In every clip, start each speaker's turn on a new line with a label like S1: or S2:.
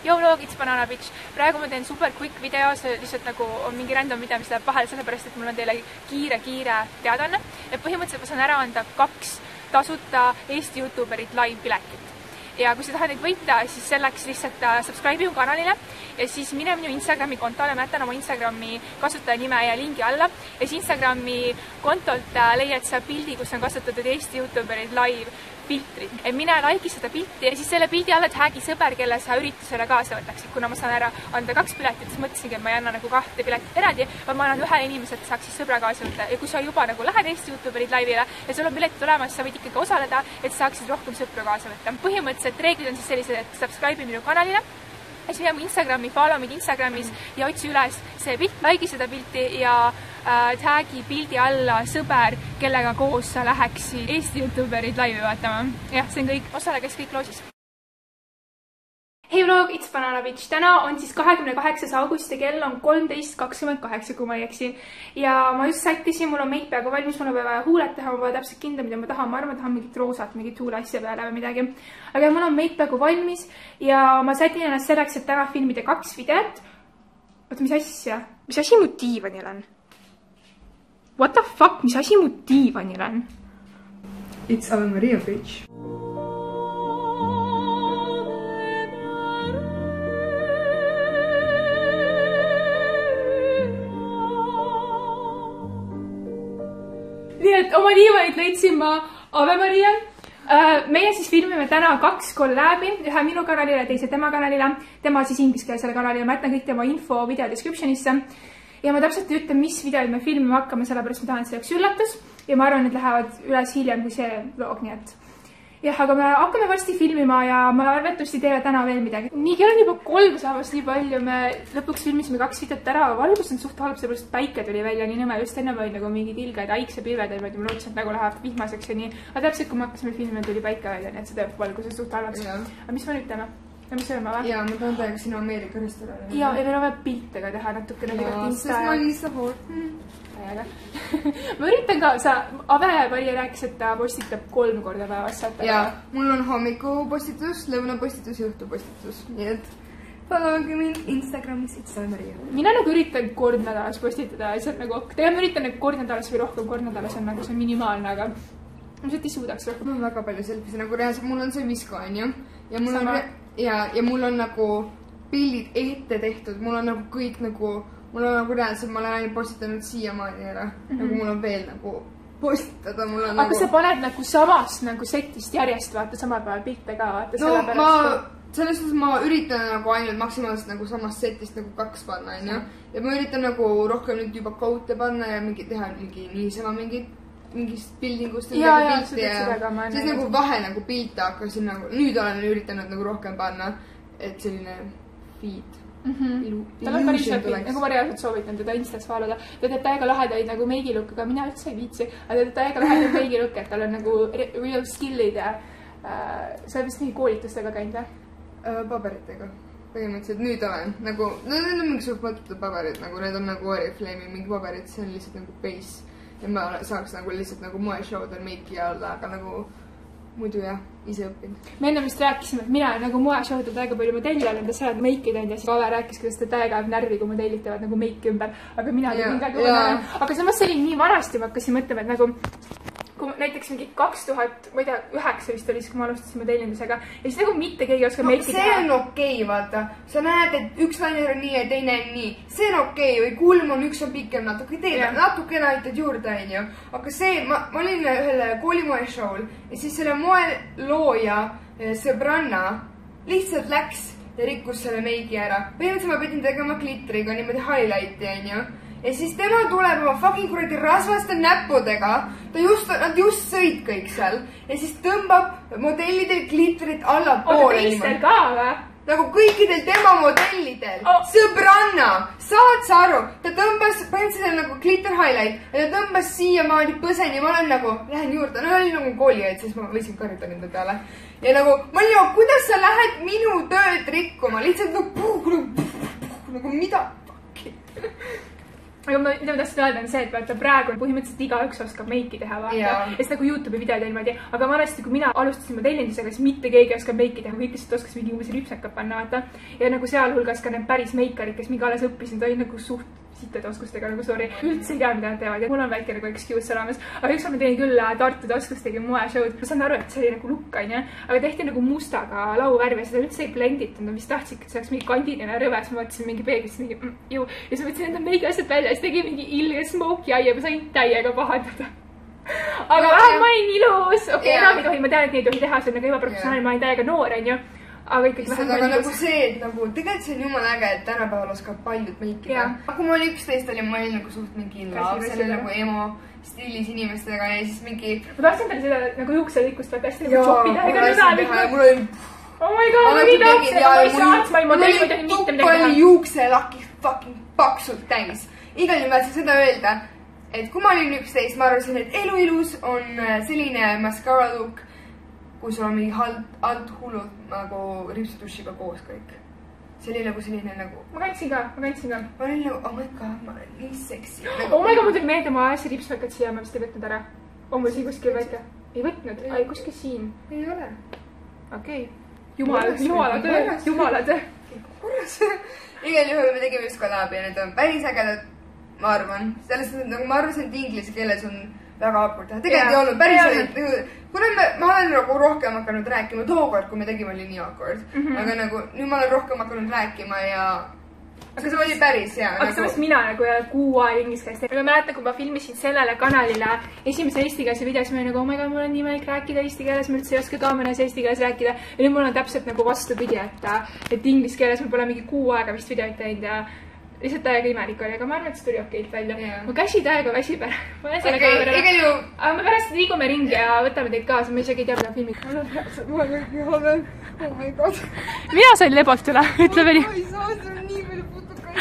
S1: Vlog, it's Banana Bitch. Praegu ma teen super quick video, see lihtsalt nagu on mingi random video, mis läheb vahel, sellepärast et mul on teile kiire teadaanne. Ja põhimõtteliselt ma saan ära anda 2 tasuta Eesti YouTuberit live-piletit. Ja kui sa tahad neid võita, siis selleks lihtsalt subscribe mu kanalile ja siis mine minu Instagrami kontole, ma jätan oma Instagrami kasutaja nime ja lingi alla ja siis Instagrami kontolt leiad sa pildi, kus on kasutatud Eesti YouTuberid live filtrid. Mine like'i seda pilti ja siis selle pildi alla tag'i sõber, kelle sa üritusele kaasa võtaksid. Kuna ma saan ära anda 2 piletit, siis mõtlesingi, et ma ei anna nagu 2 piletit eraldi, vaid ma annan 1 inimese, et saaks siis sõbra kaasa võtta. Ja kui sa juba nagu lähed Eesti YouTuberid live'ile ja sul on piletid olemas, sa võid ikkagi osaleda, et saaksid rohkem sõpru kaasa võtta. Põhimõtteliselt reeglid on siis sellised, et subscribe minu kanalile, siis mine mu Instagrami, follow meid Instagramis ja otsi üles see pilt, like'i seda pilti ja tag'i pildi alla sõber, kellega koos sa läheksid Eesti YouTuberid live'i vaatama. Jah, see on kõik, osale kes kõik loosis. Hey vlog, it's Banana Bitch. Täna on siis 28. augusti, kell on 13.28, kui ma ei eksi. Ja ma just sättisin, mul on meik peaaegu valmis, mul on vaja huuled teha, ma vaja täpselt kindla, mida ma tahan. Ma arvan, tahan mingit roosat, mingit huule asja peale või midagi. Aga mul on meik peaaegu valmis ja ma sätin ennast selleks, et täna filmida 2 videot. Oota, mis asja? Mis asi mu diivanil on? What the fuck? Mis asi mu diivanil on?
S2: It's Ave Maria, bitch.
S1: Nii et oma diivanit leidsin ma Ave Maria. Meie siis filmime täna 2 kollaabi, ühe minu kanalile, teise tema kanalile. Tema siis ingliskeelsele kanalile, ma jätan kõik tema info video descriptionisse. Ja ma täpselt ei ütle, mis videod me filmima hakkame, sellepärast ma tahan, et see oleks üllatus. Ja ma arvan, et lähevad üles hiljem kui see vlog, nii et... Jah, aga me hakkame varsti filmima ja ma arvatavasti teile täna veel midagi. Nii, kell on juba 3 saamast nii palju, me lõpuks filmisime 2 videot ära, valgus on suht halb, sellepärast päike tuli välja nii nõme, just enne oli nagu mingi tilged, aiksepilved, ja ma lootsin, et nagu läheb vihmaseks ja nii. Aga täpselt, kui me hakkasime filmima, tuli päike välja, nii et see teeb valguse suht halvaks. Aga mis me nüüd teeme? Ja mis sööme või?
S2: Jaa, ma tahan täiega sinu Ameerika restorani.
S1: Jaa, ja meil on vaja piltega teha natukene.
S2: Jaa, sest ma olen nii hoor.
S1: Ma üritan ka, Ave Maria rääkis, et ta postitab 3 korda päevas.
S2: Jaa, mul on hommikupostitus, lõunapostitus ja õhtupostitus. Nii et followge mind Instagramis, it's Ave Maria.
S1: Mina nagu üritan kord nädalas postitada, see on nagu, tegelikult ma üritan kord nädalas või rohkem kord nädalas on nagu see minimaalne, aga ma sealt ei suudaks rohkem.
S2: Mul on väga palju selfis, nagu reaalselt, mul on see Visko, on ju? Ja mul on nagu pildid ette tehtud, mul on nagu kõik nagu, mul on nagu reaalselt, ma olen ainult postitanud siiamaani ära, nagu mul on veel nagu postitada, mul on
S1: nagu... Aga sa paned nagu samast nagu setist järjest, vaata, samal päeval pilte ka, vaata, selle pärast...
S2: Selles suhtes ma üritan nagu ainult maksimaalselt nagu samast setist nagu 2 panna, on ju? Ja ma üritan nagu rohkem nüüd juba koute panna ja teha mingi niisama mingist pildingust
S1: ja
S2: siis nagu vahe nagu pilte hakkasin nagu, nüüd olen üritanud nagu rohkem panna, et selline feed.
S1: Tal on päris läbi, nagu ma reaalselt soovitan teda Instas vaadata. Ta teeb täiega lahedaid nagu meigilukk, aga mina üldse ei viitsi. Aga ta teeb täiega lahedaid meigilukk, et tal on nagu real skillid ja sa vist mingi koolitustega käinud või?
S2: Paberitega. Põhimõtteliselt nüüd olen nagu, need on mingi suht mõttetud paberid, nagu need on nagu Oriflame'i mingi paberid, see on lihtsalt nagu base. Ja ma saaks nagu lihtsalt nagu moeshow'd meiki alla, aga nagu muidu jah, ise õppinud.
S1: Me enne vist rääkisime, et mina nagu moeshow'd täiega palju modelli olen, ta seal meiki teinud ja siis Ave rääkis, kuidas ta täiega närvi, kui modellid teevad nagu meiki ümber, aga mina tegin ka kõne. Aga samas see oli nii vanasti, ma hakkasin mõtlema, et nagu kui näiteks mingi 2000, ma ei tea, 9 vist oli, kui ma alustasin modellindusega ja siis nagu mitte keegi oska meiki teha.
S2: See on okei, vaata. Sa näed, et üks lainer on nii ja teine on nii. See on okei, või kulm on üks on pikem natuke, natuke näitad juurde, on ju. Aga see, ma olin ühele koolimoeshow'l ja siis selle moelooja sõbranna lihtsalt läks ja rikkus selle meigi ära. Põhimõtteliselt ma pidin tegema glitriga niimoodi highlighti, on ju. Ja siis tema tuleb oma fucking kuradi rasvaste näppudega, nad just sõid kõik seal, ja siis tõmbab modellidel glitrit allapoole.
S1: Oota, teistel ka või?
S2: Nagu kõikidel tema modellidel. Sõbranna, saad sa aru? Ta tõmbas, põhimõtteliselt nagu glitter highlight, ja ta tõmbas siiamaani põseni, ma olen nagu, lähen juurde, no oli nagu kooliaid, siis ma võisin karjuda nende peale. Ja nagu, ma olin nagu, kuidas sa lähed minu tööd rikkuma, lihtsalt nagu mida?
S1: aga mida ma tahtsin öelda on see, et vaata praegu põhimõtteliselt igaüks oskab meiki teha, vaata. Ja siis nagu YouTube'i videod niimoodi, aga ma arvasin, kui mina alustasin modellindusega, siis mitte keegi oskab meiki teha, kõik lihtsalt oskas mingi umbes ripsakad panna, vaata. Ja nagu sealhulgas ka need päris meikarid, kes mingi alles õppisid, olid nagu suht sitade oskustega, nagu sorry, üldse ei tea, mida nad teevad ja mul on väike nagu excuse olemas. Aga ükskord ma tegin küll Tartu taskus tegin moeshow'd. Ma saan aru, et see oli nagu lukk, onju, aga tehti nagu mustaga lauvärvi ja seda üldse ei blenditanud. Ma vist tahtsin, et see oleks mingi kandiline rõves. Ma mõtlesin mingi peeglist mingi ju. Ja siis võtsin enda meigi asjad välja ja siis tegi mingi ilge smoke'i aia, ma sain täiega pahandada. Aga ma olin ilus. Okei, enam ei tohi, ma tean, et neid ei tohi teha, see on nagu ebaprofessionaalne, ma olin täiega noor, onju. Aga ikkagi
S2: vähem aga nagu see, et nagu tegelikult see on jumala äge, et tänapäeval oskab paljud meikida. Kui ma olin 11 oli, ma olin nagu suht mingi love, selle nagu emo stiilis inimestega ja siis mingi...
S1: Ma tahtsin talle seda nagu juukselikust väga hästi nagu chopida.
S2: Jaa, ma tahtsin teha ja mul oli...
S1: Oh my god, ma nii tahaks, et ma ei saaks, ma ei modell, ma ei tahtsin mitte midagi teha.
S2: Mul oli juukselaki fucking paksult täis. Igal juhul tahtsin seda öelda, et kui ma olin 11, ma arvasin, et elu ilus on selline mascara look, kui sul on mingi alt hullud nagu ripsutushiga koos kõik. See oli nagu selline nagu...
S1: Ma kandsin ka. Ma
S2: olin nagu, oh my god, ma olen nii seksi.
S1: Oh my god, ma tuli meelde, ma ajasin ripsvekad siia, ma vist ei võtnud ära. On mul siin kuskil väike? Ei võtnud? Ai, kuskil siin.
S2: Ei ole.
S1: Okei. Jumala töö.
S2: Korras. Igal juhul me tegime just kollabi ja need on päris ägedad, ma arvan. Sellest, nagu ma arvasin, et inglise keeles on väga awkward. Tegelikult ei olnud päris kuna ma olen nagu rohkem hakanud rääkima tookord, kui me tegime, oli nii awkward. Aga nagu nüüd ma olen rohkem hakanud rääkima ja aga see oli päris hea.
S1: Aga samast mina nagu kuu aeg inglise keeles. Aga mäletan, kui ma filmisin sellele kanalile esimese eesti keelse video, siis ma olin nagu, oh my god, mul on nii imelik rääkida eesti keeles, ma üldse ei oska kaameras eesti keeles rääkida. Ja nüüd mul on täpselt nagu vastupidi, et inglise keeles mul pole mingi kuu aega vist videoid teinud ja lihtsalt täiega imelik oli, aga ma arvan, et see tuli okeilt välja. Mu käsi täiega väsib ära. Aga me pärast liigume ringi ja võtame teid kaasa, ma isegi ei tea, mida filmid.
S2: Ma olen mingi halvel. Oh my god.
S1: Mina sain lebalt üle, ütle veli.
S2: Ma ei saa, see on nii palju putukaid.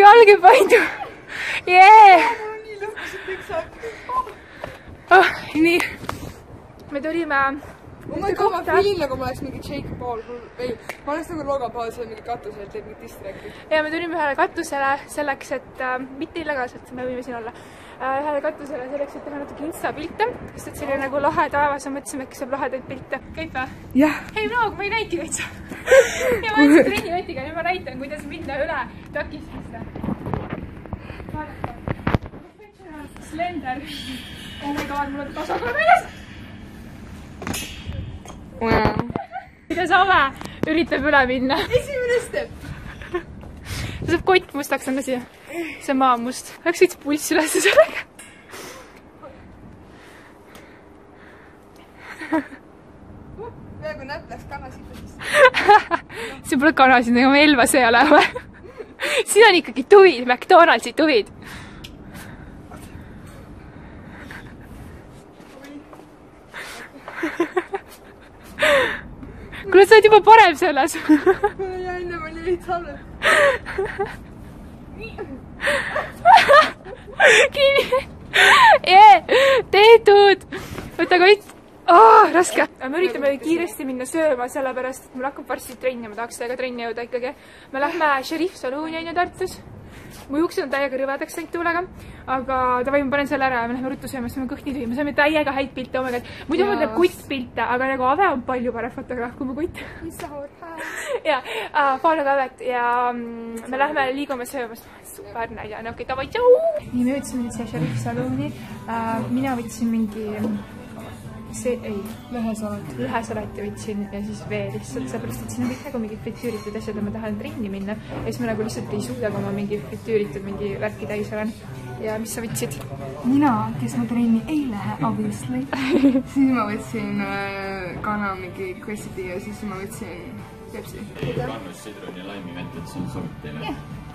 S1: Jalge paindu. Jee!
S2: Mul on nii lõhkus, et kõik saab.
S1: Nii. Me tulime...
S2: Oh my god, ma filin nagu ma oleks mingi Jake Paul, ei, ma oleks nagu Logan Paul seal mingi katusel, teeb mingi distracti.
S1: Ja me tulime ühele katusele selleks, et mitte illegaalselt, me võime siin olla, ühele katusele selleks, et teha natuke Insta-pilte, sest et see oli nagu lahe taevas ja mõtlesime, äkki saab lahedaid pilte. Käib või?
S2: Jah.
S1: Hei, vlog, ma ei näiti täitsa. Ja ma ütlesin trennijotiga, nüüd ma näitan, kuidas minna üle takistisse. Vaadake. Slender. Oh my god, mul on tasakaal meeles. Kuidas Ave üritab üle minna?
S2: Esimene step.
S1: See saab kott mustaks anda siia. See maa on must. Läks võits pulss üles sellega.
S2: Peaaegu näpp läks kanasipõsisse.
S1: See pole kanasid, aga me Elvas ei ole. Siin on ikkagi tuvid, McDonaldsi tuvid. Kuule, sa oled juba parem selles.
S2: Mul ei enne, ma olin veits halvem.
S1: Kinni. Tehtud. Võta kott. Raske. Me üritame kiiresti minna sööma, sellepärast, et mul hakkab varsti trenni, ma tahaks täiega trenni jõuda ikkagi. Me lähme Sheriff Salooni on ju Tartus. Mu juuksed on täiega rõvedaks saanud tuulega, aga davai, ma panen selle ära ja me lähme ruttu sööma, siis me kõhni tühi. Me saame täiega häid pilte, oh my god. Muidu ma teeb kuttpilte, aga nagu Ave on palju parem fotograaf kui mu kutt. Ja, follow Avet ja me lähme liigume söömas. Super näide, okei, davai, tšau! Nii, me jõudsime nüüd siia Sheriff Salooni. Mina võtsin mingi... lõhesalati võtsin ja siis veel lihtsalt, seepärast, et siin on kõik nagu mingi fritüüritud asjad ja ma tahan trenni minna ja siis ma nagu lihtsalt ei suuda, kui ma mingi fritüüritud mingi värki täis olen. Ja mis sa võtsid?
S2: Mina, kes ma trenni ei lähe, obviously. Siis ma võtsin kana mingi crispy ja siis ma võtsin Pepsi.
S3: Kannus, sidrun ja laimi vett, et see on sobib teile.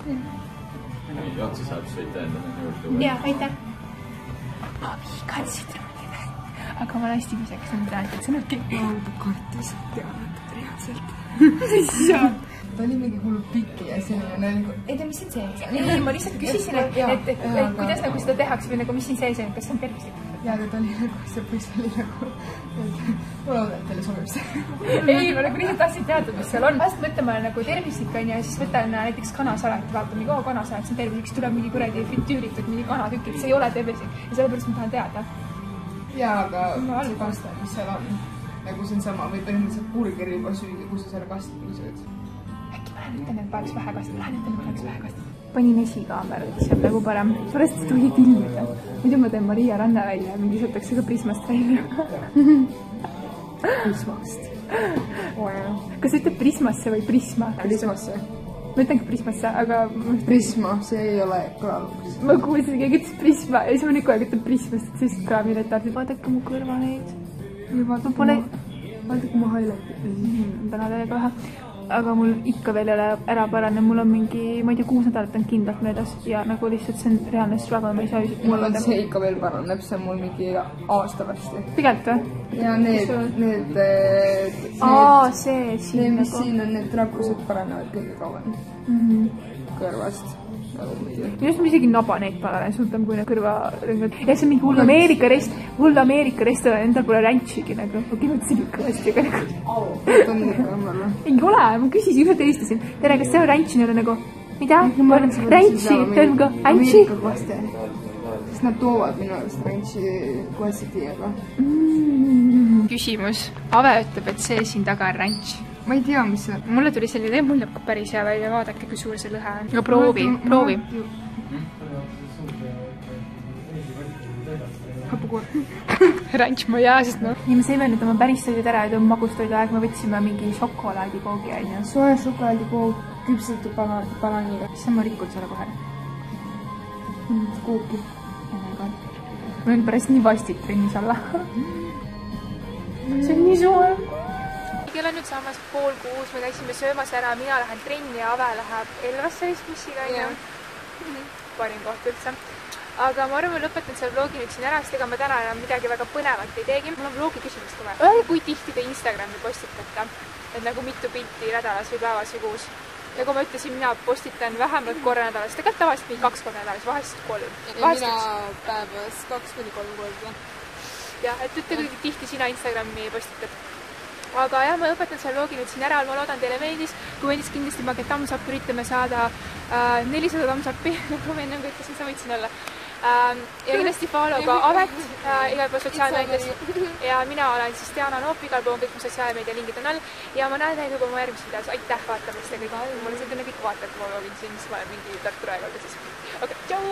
S3: Nii, otsa saab sõita endale juurde.
S1: Jaa, aitäh. Viigan sidrun. Aga ma olen hästi viisakas, ma tean, et see on okei.
S2: Ma olen kartis, teatud reaalselt. Ta oli mingi hullu pikki ja selline nagu...
S1: Ei tea, mis siin sees on? Ma lihtsalt küsisin, et kuidas nagu seda tehakse või nagu mis siin sees on, kas see on tervislik?
S2: ja ta oli nagu, see poiss oli nagu, ma loodan, et teile sobib see.
S1: Ei, ma nagu lihtsalt tahtsin teada, mis seal on. Vast mõtlen, ma olen nagu tervislik on ja siis võtan näiteks kanasalat, vaatan mingi kanasalat, see on tervislik, siis tuleb mingi kuradi fritüüritud mingi kanatükid, see ei ole tervislik ja sellepärast ma tahan teada.
S2: Jaa, aga see kasta, mis seal on, nagu see on sama või põhimõtteliselt burgeri juba süüa, kui sa selle kastigi sööd.
S1: Äkki ma lähen ütlen, et paneks vähe kastada, lähen ütlen, et paneks vähe kastada. Panin esikaamera, see on nagu parem. Pärast ei tohi filmida. Muidu ma teen Maria ranna välja ja mingi sõtakse ka Prismast välja.
S2: Prismast.
S1: Kas ütleb Prismasse või Prisma?
S2: Prismasse.
S1: Ma ütlengi Prismasse, aga...
S2: Prisma, see ei ole kõlaluks.
S1: Ma kuulsin, keegi ütles Prisma ja siis ma nüüd kogu aeg ütlen Prismast, et siis kõlab nii retardselt. Vaadake mu kõrva neid.
S2: Vaadake mu highlighti.
S1: Täna teile kohe. Aga mul ikka veel ei ole ära parane, mul on mingi, ma ei tea, 6 nädalat on kindlalt möödas ja nagu lihtsalt see on reaalne struggle, ma ei saa üldse.
S2: Mul on see ikka veel paraneb, see on mul mingi aasta varsti.
S1: Tegelikult või?
S2: Ja need...
S1: see siin
S2: mis siin on, need rakkused paranevad kõige kauem kõrvast.
S1: Minu arust ma isegi naba neid paranen, suutam kui need kõrvarõngad. Ja see on mingi hull Ameerika restoran, endal pole rantšigi nagu, ma kirjutasin ikka hästi, aga nagu...
S2: on ikka omale.
S1: Ei ole, ma küsisin, just helistasin. Tere, kas see on rantši neile nagu, mida? Rantši, ta on nagu, rantši?
S2: Sest nad toovad minu arust rantši kohe tiiega.
S1: Küsimus. Ave ütleb, et see siin taga on rantš.
S2: Ma ei tea, mis see...
S1: Mulle tuli selline, mul näeb päris hea välja, vaadake, kui suur see lõhe on. Aga proovi. Rantš ma jää, sest noh. Ja me sõime nüüd oma päris toidud ära ja tõmb magustoidu aeg, me võtsime mingi šokolaadikoogi aine.
S2: Soe šokolaadikoog, küpsetud bananiga.
S1: Siis ma rikkud selle kohe.
S2: Kooki.
S1: Mul on pärast nii vastik trennis alla. See on nii soe. Kell on nüüd saamas 5:30, me käisime söömas ära, mina lähen trenni ja Ave läheb Elvasse vist bussiga, parim koht üldse. Aga ma arvan, ma lõpetan selle vlogi nüüd siin ära, sest ega ma täna enam midagi väga põnevat ei teegi. Mul on vlogi küsimust ka vaja. Öelge, kui tihti te Instagrami postitate, et nagu mitu pilti nädalas või päevas või kuus. Ja kui ma ütlesin, mina postitan vähemalt korra nädalas, tegelikult tavaliselt 2 korda nädalas, vahest 3.
S2: Ja mina päevas 2-3 korda.
S1: Jah, et ütle, kui tihti sina Instagrami postitad. Aga jah, ma lõpetan selle vlogi nüüd siin ära, ma loodan teile meeldis. Kui meeldis kindlasti pange thumbs up, üritame saada 400 thumbs upi, nagu ma enne ütlesin, sa võid siin olla. Ja kindlasti follow ka Avet igal pool sotsiaalmeedias. Ja mina olen siis Diana Noop, igal pool kõik mu sotsiaalmeedia lingid on all. Ja ma näen teid juba mu järgmises videos. Aitäh vaatamast ja kõik. Mulle see tunne kõik vaatajad, kui ma vlogin siin, siis ma olen mingi Tartu Raekoolda siis. Okei, tšau!